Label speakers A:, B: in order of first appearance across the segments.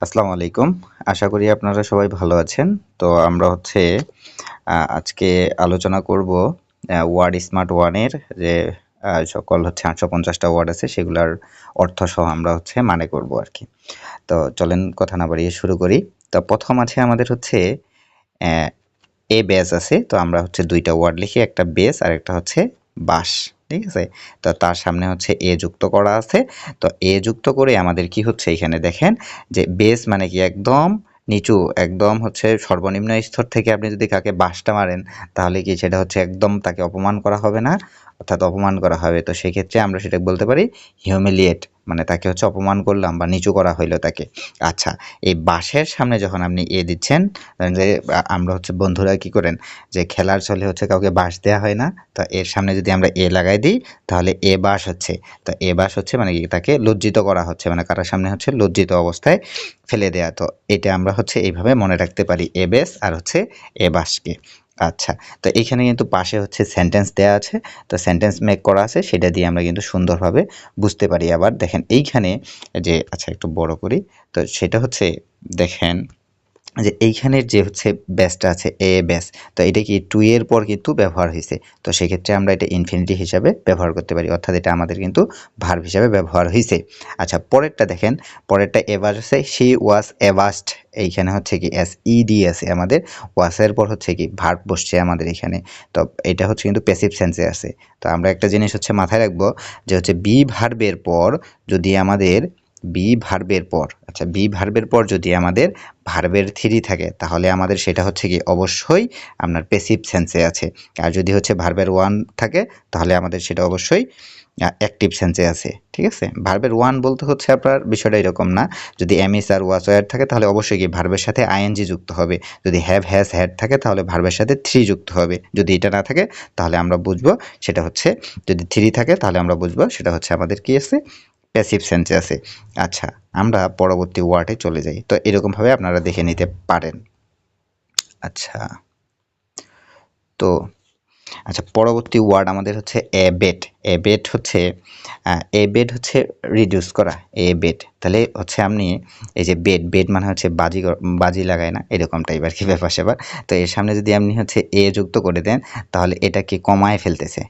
A: আসসালামু আলাইকুম। আশা করি আপনারা সবাই ভালো আছেন। তো আমরা আজকে আলোচনা করব ওয়ার্ড স্মার্ট 1 এর যে সকল 850 টা ওয়ার্ড আছে সেগুলার অর্থসহ আমরা মানে করব আরকি। তো চলেন কথা না বাড়িয়ে শুরু করি। তো প্রথম আছে আমাদের অ্যা এ বেস আছে। তো আমরা ২টা ওয়ার্ড লিখি, একটা বেস আর একটা বাঁশ। ঠিক আছে? তো তার সামনে এ যুক্ত করা আছে। তো এ যুক্ত করে আমাদের কি হচ্ছে এখানে দেখেন যে বেস মানে কি একদম নিচু, একদম সর্বনিম্ন স্তর থেকে আপনি যদি কাকে বাঁশটা মারেন তাহলে কি সেটা একদম তাকে অপমান করা হবে না? অর্থাৎ অপমান করা হবে। তো সেক্ষেত্রে আমরা সেটা বলতে পারি হিউমিলিয়েট, মানে তাকে অপমান করলাম বা নিচু করা হইলো তাকে। আচ্ছা, এই বাঁশের সামনে যখন আপনি এ দিচ্ছেন, যে আমরা বন্ধুরা কি করেন যে খেলার ছলে কাউকে বাঁশ দেওয়া হয় না? তো এর সামনে যদি আমরা এ লাগাই দিই তাহলে এ বাঁশ হচ্ছে। তো এ বাঁশ মানে কি তাকে লজ্জিত করা হচ্ছে, মানে কারোর সামনে লজ্জিত অবস্থায় ফেলে দেয়া। তো এটা আমরা এইভাবে মনে রাখতে পারি এ বেস আর এ বাঁশকে। আচ্ছা, তো এইখানে কিন্তু পাশে সেন্টেন্স দেয়া আছে। তো সেন্টেন্স মেক করা আছে, সেটা দিয়ে আমরা কিন্তু সুন্দরভাবে বুঝতে পারি। আবার দেখেন এইখানে যে আচ্ছা একটু বড় করি। তো সেটা দেখেন যে এইখানের যে বেসটা আছে এ বেস, তো এটা কি টু এর পর কিন্তু ব্যবহার হয়েছে। তো সেক্ষেত্রে আমরা এটা ইনফিনিটিভ হিসাবে ব্যবহার করতে পারি, অর্থাৎ এটা আমাদের কিন্তু ভার্ব হিসাবে ব্যবহার হয়েছে। আচ্ছা, পরেরটা দেখেন, পরেরটা এবার আছে শি ওয়াজ এভাস্ট। এইখানে কি এস ই ডি আছে আমাদের, ওয়াসের পর কি ভার্ব বসছে আমাদের এখানে। তো এটা কিন্তু প্যাসিভ সেন্সে আছে। তো আমরা একটা জিনিস মাথায় রাখবো যে বি ভার্বের পর যদি আমাদের বি ভার্বের পর যদি আমাদের ভার্বের থ্রি থাকে তাহলে আমাদের সেটা কি অবশ্যই আপনার প্যাসিভ সেন্সে আছে। আর যদি ভার্বের ওয়ান থাকে তাহলে আমাদের সেটা অবশ্যই অ্যাক্টিভ সেন্সে আছে। ঠিক আছে? ভার্বের ওয়ান বলতে আপনার বিষয়টা এরকম না। যদি এমএস আর ওয়াজ ওয়ার থাকে তাহলে অবশ্যই কি ভার্বের সাথে আইএনজি যুক্ত হবে। যদি হ্যাভ হ্যাজ হ্যাড থাকে তাহলে ভার্বের সাথে থ্রি যুক্ত হবে। যদি এটা না থাকে তাহলে আমরা বুঝবো সেটা যদি থ্রি থাকে তাহলে আমরা বুঝবো সেটা আমাদের কি আছে, প্যাসিভ সেন্সে আছে। আচ্ছা, আমরা পরবর্তী ওয়ার্ডে চলে যাই। তো এরকমভাবে আপনারা দেখে নিতে পারেন। আচ্ছা, তো পরবর্তী ওয়ার্ড আমাদের এবেট। এবেট এবেট রিডিউস করা। এবেট তাহলে আপনি এই যে বেড মানে বাজি লাগায় না, এরকম টাইপ আর কি ব্যাপার স্যাপার। তো এর সামনে যদি আপনি এ যুক্ত করে দেন তাহলে এটাকে কমায় ফেলতেছে,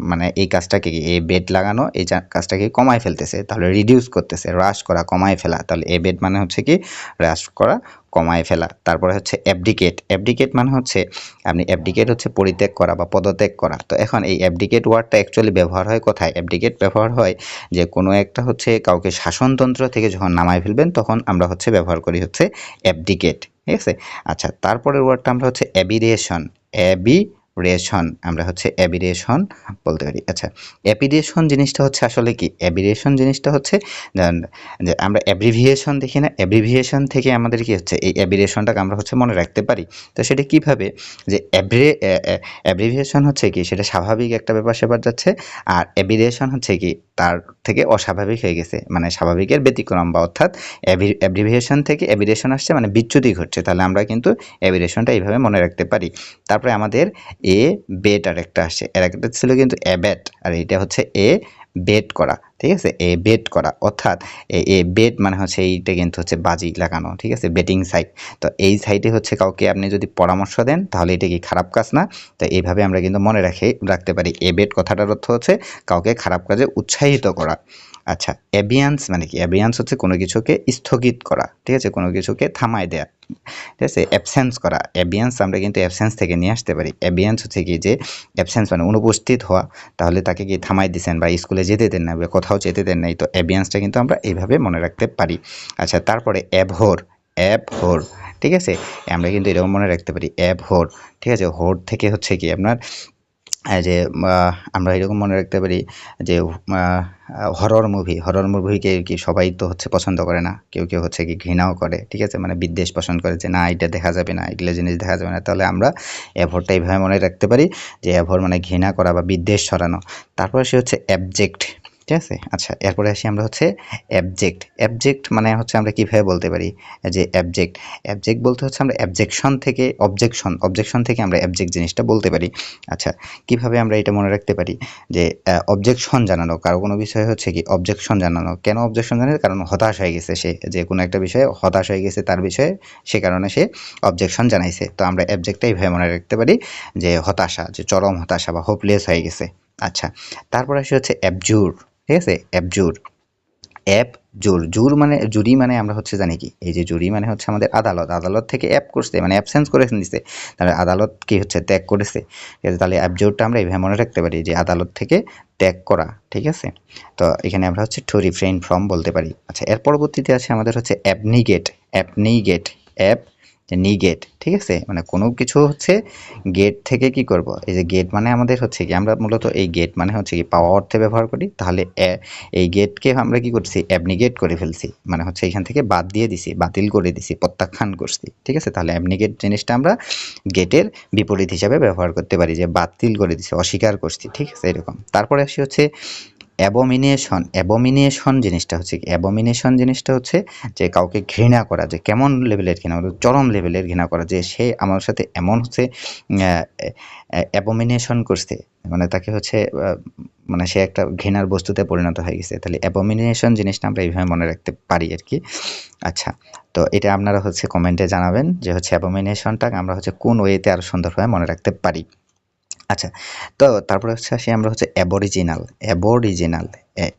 A: মানে এই কাজটাকে কি এই বেড লাগানো এই কাজটাকে কমায় ফেলতেছে, তাহলে রিডিউস করতেছে, হ্রাস করা, কমায় ফেলা। তাহলে এ বেড মানে কি হ্রাস করা, কমায় ফেলা। তারপরে অ্যাবডিকেট। অ্যাবডিকেট মানে আপনি অ্যাবডিকেট পরিত্যাগ করা বা পদত্যাগ করা। তো এখন এই অ্যাবডিকেট ওয়ার্ডটা অ্যাকচুয়ালি ব্যবহার হয় কোথায়? অ্যাবডিকেট ব্যবহার হয় যে কোনো একটা কাউকে শাসনতন্ত্র থেকে যখন নামায় ফেলবেন তখন আমরা ব্যবহার করি অ্যাবডিকেট। ঠিক আছে? আচ্ছা, তারপরের ওয়ার্ডটা আমরা অ্যাবিরেশন। অ্যাবিরেশন আমরা অ্যাবিরেশন বলতে পারি। আচ্ছা, অ্যাবিরেশন জিনিসটা আসলে কি? অ্যাবিরেশন জিনিসটা যে আমরা অ্যাব্রিভিয়েশন দেখি না, অ্যাব্রিভিয়েশন থেকে আমাদের কি এই অ্যাবিরেশনটাকে আমরা মনে রাখতে পারি। তো সেটা কিভাবে? যে অ্যাব্রিভিয়েশন কি সেটা স্বাভাবিক একটা ব্যাপার স্যাপার যাচ্ছে, আর অ্যাবিরেশন কি তার থেকে অস্বাভাবিক হয়ে গেছে, মানে স্বাভাবিকের ব্যতিক্রম, বা অর্থাৎ অ্যাব্রিভিয়েশন থেকে অ্যাবিরেশন আসছে, মানে বিচ্যুতি ঘটছে। তাহলে আমরা কিন্তু অ্যাবিরেশনটা এইভাবে মনে রাখতে পারি। তারপরে আমাদের এ বেট আর একটা আসছে, এর একটা ছিল কিন্তু অ্যাবেট, আর এটা এ বেট করা। ঠিক আছে? এ বেট করা, অর্থাৎ এ বেট মানে এইটা কিন্তু বাজি লাগানো। ঠিক আছে? Betting site. তো এই সাইটে কাউকে আপনি যদি পরামর্শ দেন তাহলে এটা কি খারাপ কাজ না? তো এইভাবে আমরা কিন্তু মনে রাখতে পারি। এ বেট কথাটার অর্থ কাউকে খারাপ কাজে উৎসাহিত করা। আচ্ছা, অ্যাবিয়ান্স মানে কি? অ্যাবিয়ান্স কোনো কিছুকে স্থগিত করা। ঠিক আছে? কোনো কিছুকে থামায় দেয়া। ঠিক আছে? অ্যাবসেন্স করা। অ্যাবিয়ান্স আমরা কিন্তু অ্যাবসেন্স থেকে নিয়ে আসতে পারি। অ্যাবিয়ান্স কি যে অ্যাবসেন্স মানে অনুপস্থিত হওয়া। তাহলে তাকে কি থামাই দিছেন বা স্কুলে যেতে দেন না বা কোথাও যেতে দেন নাই। তো অ্যাবিয়ান্সটা কিন্তু আমরা এইভাবে মনে রাখতে পারি। আচ্ছা, তারপরে অ্যাবহর। অ্যাবহর। ঠিক আছে? আমরা কিন্তু এরকম মনে রাখতে পারি অ্যাবহর। ঠিক আছে? হোর থেকে কি আপনার যে আমরা এরকম মনে রাখতে পারি যে হরর মুভিকে কি সবাই তো পছন্দ করে না, কেউ কেউ কি ঘৃণাও করে। ঠিক আছে? মানে বিদ্বেষ পোষণ করে যে না, এটা দেখা যাবে না, এগুলো জিনিস দেখা যাবে না। তাহলে আমরা অ্যাভরটা এইভাবে মনে রাখতে পারি যে অ্যাভর মানে ঘৃণা করা বা বিদ্বেষ ছড়ানো। তারপরে সে অ্যাবজেক্ট। ঠিক আছে। আচ্ছা, এরপরে আসি আমরা হচ্ছে অ্যাবজেক্ট। অ্যাবজেক্ট মানে হচ্ছে আমরা কীভাবে বলতে পারি যে অ্যাবজেক্ট, অ্যাবজেক্ট বলতে হচ্ছে আমরা অবজেকশন থেকে অবজেকশন থেকে আমরা অ্যাবজেক্ট জিনিসটা বলতে পারি। আচ্ছা, কিভাবে আমরা এটা মনে রাখতে পারি যে অবজেকশন জানানো, কারো কোনো বিষয়ে হচ্ছে কি অবজেকশন জানানো। কেন অবজেকশন জানানো? কারণ হতাশ হয়ে গেছে সে, যে কোনো একটা বিষয়ে হতাশ হয়ে গেছে তার বিষয়ে, সে কারণে সে অবজেকশন জানাইছে। তো আমরা অ্যাবজেক্টটা এইভাবে মনে রাখতে পারি যে হতাশা, যে চরম হতাশা বা হোপলেস হয়ে গেছে। আচ্ছা, তারপর আসে হচ্ছে অ্যাবজুর। ঠিক আছে, অ্যাবজুর। জুর মানে জুরি মানে আমরা হচ্ছে জানি কি, এই যে জুরি মানে হচ্ছে আমাদের আদালত থেকে অ্যাপ করছে, মানে অ্যাবসেন্স করে দিছে, তাহলে আদালত কি হচ্ছে ত্যাগ করেছে। ঠিক আছে, তাহলে অ্যাবজুরটা আমরা এইভাবে মনে রাখতে পারি যে আদালত থেকে ত্যাগ করা। ঠিক আছে, তো এখানে আমরা হচ্ছে টু রিফ্রেইন ফ্রম বলতে পারি। আচ্ছা, এর পরবর্তীতে আছে আমাদের হচ্ছে অ্যাবনিগেট। নিগেট। ঠিক আছে, মানে কোনো কিছু হচ্ছে গেট থেকে কি করব, এই যে গেট মানে আমাদের হচ্ছে কি, আমরা মূলত এই গেট মানে হচ্ছে কি পাওয়া অর্থে ব্যবহার করি। তাহলে এই গেটকে আমরা কি করছি, অ্যাবনিগেট করে ফেলছি, মানে হচ্ছে এখান থেকে বাদ দিয়ে দিছি, বাতিল করে দিছি, প্রত্যাখ্যান করছি। ঠিক আছে, তাহলে অ্যাবনিগেট জিনিসটা আমরা গেটের বিপরীত হিসাবে ব্যবহার করতে পারি, যে বাতিল করে দিছি, অস্বীকার করছি। ঠিক আছে, এরকম। তারপরে আসি হচ্ছে অ্যাবোমিনেশন জিনিসটা হচ্ছে কি, অ্যাবোমিনেশন জিনিসটা হচ্ছে যে কাউকে ঘৃণা করা, যে কেমন লেভেলের ঘৃণা করা, চরম লেভেলের ঘৃণা করা, যে সে আমার সাথে এমন হচ্ছে অ্যাবোমিনেশন করছে, মানে তাকে হচ্ছে মানে সে একটা ঘৃণার বস্তুতে পরিণত হয়ে গেছে। তাহলে অ্যাবোমিনেশন জিনিসটা আমরা এইভাবে মনে রাখতে পারি আর কি। আচ্ছা, তো এটা আপনারা হচ্ছে কমেন্টে জানাবেন যে হচ্ছে অ্যাবোমিনেশনটা আমরা হচ্ছে কোন ওয়েতে আরও সুন্দরভাবে মনে রাখতে পারি। আচ্ছা, তো তারপরে হচ্ছে আসি আমরা হচ্ছে অ্যাবরিজিনাল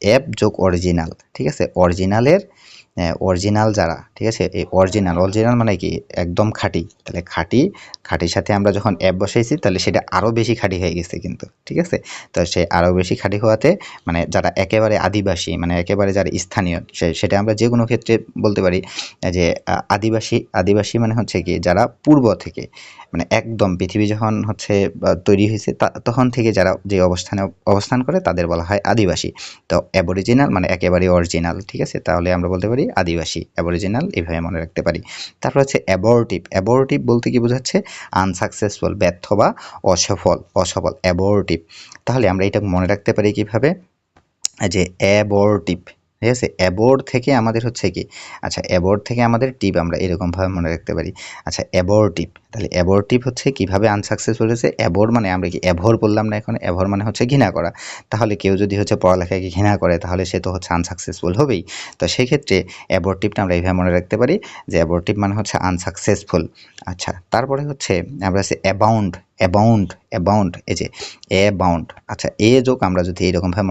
A: অ্যাব যোগ অরিজিনাল। ঠিক আছে, অরিজিনাল যারা, ঠিক আছে, এই অরিজিনাল মানে কি একদম খাঁটি। তাহলে খাঁটির সাথে আমরা যখন অ্যাব বসাইছি তাহলে সেটা আরও বেশি খাঁটি হয়ে গেছে কিন্তু। ঠিক আছে, তো সে আরও বেশি খাঁটি হওয়াতে মানে যারা একেবারে আদিবাসী, মানে একেবারে যারা স্থানীয়, সেটা আমরা যে কোনো ক্ষেত্রে বলতে পারি যে আদিবাসী মানে হচ্ছে কি যারা পূর্ব থেকে, মানে একদম পৃথিবী যখন হচ্ছে তৈরি হয়েছে তখন থেকে যারা যে অবস্থান করে তাদের বলা হয় আদিবাসী। তো অ্যাবরিজিনাল মানে একেবারে অরিজিনাল। ঠিক আছে, তাহলে আমরা বলতে পারি আদিবাসী, অ্যাবরিজিনাল, এইভাবে মনে রাখতে পারি। তারপর হচ্ছে অ্যাবর্টিভ বলতে কি বোঝাচ্ছে, আনসাকসেসফুল, ব্যর্থ বা অসফল। অ্যাবর্টিভ। তাহলে আমরা এটা মনে রাখতে পারি কিভাবে, যে অ্যাবর্টিভ। ঠিক আছে, অ্যাবোর্ড থেকে আমাদের হচ্ছে কি, আচ্ছা অ্যাবোর্ড থেকে আমাদের টিপ আমরা এরকমভাবে মনে রাখতে পারি। আচ্ছা, অ্যাবর্টিভ, তাহলে অ্যাবর্টিভ হচ্ছে কিভাবে আনসাকসেসফুল হয়েছে। অ্যাবোর্ড মানে আমরা কি অ্যাভোর বললাম না এখন, অ্যাভোর মানে হচ্ছে ঘৃণা করা। তাহলে কেউ যদি হচ্ছে পড়ালেখাকে ঘৃণা করে তাহলে সে তো হচ্ছে আনসাকসেসফুল হবেই। তো সেই ক্ষেত্রে অ্যাবর্টিভটা আমরা এইভাবে মনে রাখতে পারি যে অ্যাবর্টিভ মানে হচ্ছে আনসাকসেসফুল। আচ্ছা, তারপরে হচ্ছে আমরা হচ্ছে অ্যাবাউন্ড, এই যে অ্যাবাউন্ড। আচ্ছা, এ যোগ আমরা যদি এইরকমভাবে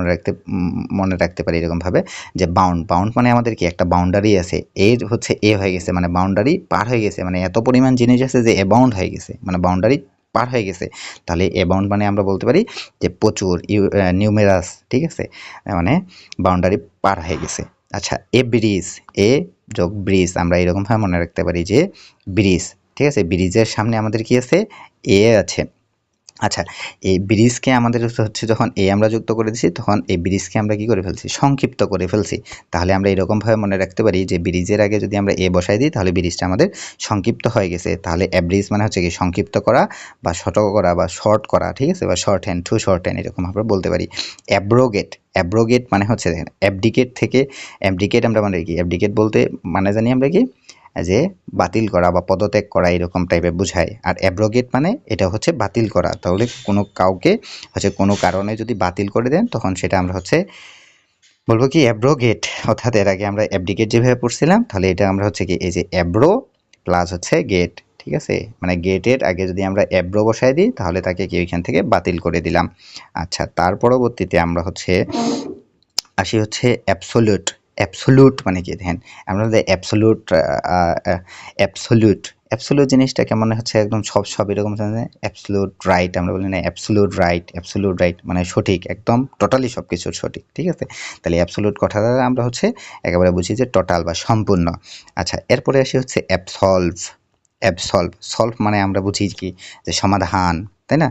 A: মনে রাখতে পারি এরকমভাবে যে বাউন্ড মানে আমাদের কি একটা বাউন্ডারি আছে, এর হচ্ছে এ হয়ে গেছে, মানে বাউন্ডারি পার হয়ে গেছে, মানে এত পরিমাণ জিনিস আছে যে অ্যাবাউন্ড হয়ে গেছে, মানে বাউন্ডারি পার হয়ে গেছে। তাহলে অ্যাবাউন্ড মানে আমরা বলতে পারি যে প্রচুর, নিউমেরাস। ঠিক আছে, মানে বাউন্ডারি পার হয়ে গেছে। আচ্ছা, এ যোগ ব্রিজ আমরা এরকমভাবে মনে রাখতে পারি যে ব্রিজ। ঠিক আছে, ব্রিজের সামনে আমাদের কি আছে, এ আছে। আচ্ছা, এই ব্রিজকে আমাদের হচ্ছে যখন আমরা যুক্ত করে দিচ্ছি তখন এই ব্রিজকে আমরা কি করে ফেলছি, সংক্ষিপ্ত করে ফেলছি। তাহলে আমরা এরকমভাবে মনে রাখতে পারি যে ব্রিজের আগে যদি আমরা বসাই দিই তাহলে ব্রিজটা আমাদের সংক্ষিপ্ত হয়ে গেছে। তাহলে ব্রিজ মানে হচ্ছে কি সংক্ষিপ্ত করা বা ছোট করা বা শর্ট করা। ঠিক আছে, বা শর্ট হ্যান্ড, এরকম আমরা বলতে পারি। অ্যাব্রোগেট মানে হচ্ছে দেখেন অ্যাবডিকেট আমরা মানে কি, অ্যাবডিকেট বলতে মানে জানি আমরা কি, যে বাতিল করা বা পদত্যাগ করা এরকম টাইপের বোঝায়। আর অ্যাব্রোগেট মানে এটা হচ্ছে বাতিল করা। তাহলে কাউকে হচ্ছে কোনো কারণে যদি বাতিল করে দেন তখন সেটা আমরা হচ্ছে বলবো কি অ্যাব্রোগেট। অর্থাৎ এর আগে আমরা অ্যাবডিকেট যেভাবে পড়ছিলাম, তাহলে এটা আমরা হচ্ছে কি এই যে অ্যাব্রো প্লাস হচ্ছে গেট। ঠিক আছে, মানে গেটের আগে যদি আমরা অ্যাব্রো বসাই দিই তাহলে তাকে কি ওইখান থেকে বাতিল করে দিলাম। আচ্ছা, তার পরবর্তীতে আমরা হচ্ছে আসি হচ্ছে অ্যাবসোলিউট মানে কি, দেখেন আমরা অ্যাবসোলিউট জিনিসটা কেমন হচ্ছে একদম সব এরকম অ্যাবসোলিউট রাইট আমরা বলি না, অ্যাবসোলিউট রাইট মানে সঠিক, একদম টোটালি সব কিছুর সঠিক। ঠিক আছে, তাহলে অ্যাবসোলিউট কথা দ্বারা আমরা হচ্ছে একেবারে বুঝি যে টোটাল বা সম্পূর্ণ। আচ্ছা, এরপরে আসি হচ্ছে সলভ মানে আমরা বুঝি কি, যে সমাধান, তাই না।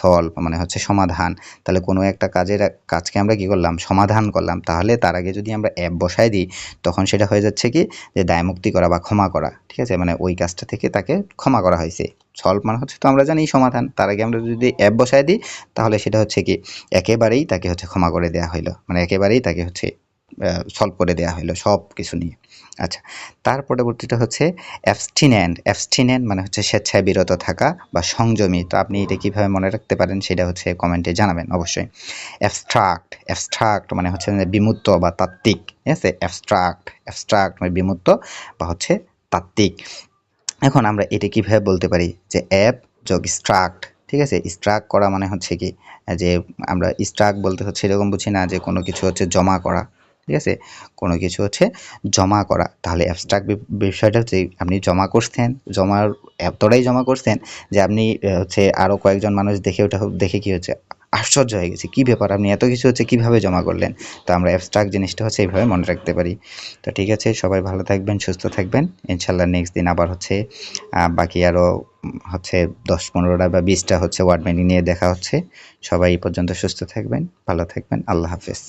A: সলভ মানে হচ্ছে সমাধান। তাহলে কোনো একটা কাজকে আমরা কি করলাম, সমাধান করলাম। তাহলে তার আগে যদি আমরা বসায় দিই তখন সেটা হয়ে যাচ্ছে কি, যে দায়মুক্তি করা বা ক্ষমা করা। ঠিক আছে, মানে ওই কাজটা থেকে তাকে ক্ষমা করা হয়েছে, সলভ মানে হচ্ছে তো আমরা জানি সমাধান, তার আগে আমরা যদি অ্যাপ বসায় দিই তাহলে সেটা হচ্ছে কি একেবারেই তাকে হচ্ছে ক্ষমা করে দেওয়া হইলো, মানে একেবারেই তাকে হচ্ছে সলভ করে দেওয়া হইলো সব কিছু নিয়ে। আচ্ছা, তার পরবর্তীটা হচ্ছে অ্যাবস্টিনেন্ট। অ্যাবস্টিনেন্ট মানে হচ্ছে স্বেচ্ছায় বিরত থাকা বা সংযমী। তো আপনি এটা কীভাবে মনে রাখতে পারেন সেটা হচ্ছে কমেন্টে জানাবেন অবশ্যই। অ্যাবস্ট্রাক্ট, অ্যাবস্ট্রাক্ট মানে হচ্ছে বিমূর্ত বা তাত্ত্বিক, ঠিক আছে? অ্যাবস্ট্রাক্ট, অ্যাবস্ট্রাক্ট মানে বিমূর্ত বা হচ্ছে তাত্ত্বিক। এখন আমরা এটা কীভাবে বলতে পারি যে অ্যাপ যোগ স্ট্রাক্ট, ঠিক আছে? স্ট্রাক করা মানে হচ্ছে কি যে আমরা স্ট্রাক বলতে হচ্ছে এরকম বুঝি না যে কোনো কিছু হচ্ছে জমা করা, ঠিক আছে? কোনো কিছু হচ্ছে জমা করা। তাহলে অ্যাবস্ট্রাক্ট বিষয়টা হচ্ছে আপনি জমা করছেন, এতটাই জমা করছেন যে আপনি হচ্ছে আরও কয়েকজন মানুষ দেখে ওটা দেখে কি হচ্ছে আশ্চর্য হয়ে গেছে, কী ব্যাপার আপনি এত কিছু হচ্ছে কীভাবে জমা করলেন? তো আমরা অ্যাবস্ট্রাক্ট জিনিসটা হচ্ছে এইভাবে মনে রাখতে পারি। তো ঠিক আছে, সবাই ভালো থাকবেন, সুস্থ থাকবেন। ইনশাল্লাহ নেক্সট দিন আবার হচ্ছে বাকি আরও হচ্ছে 10-15টা বা 20টা হচ্ছে ওয়ার্ড মিনিং নিয়ে দেখা হচ্ছে। সবাই এই পর্যন্ত সুস্থ থাকবেন, ভালো থাকবেন। আল্লাহ হাফেজ।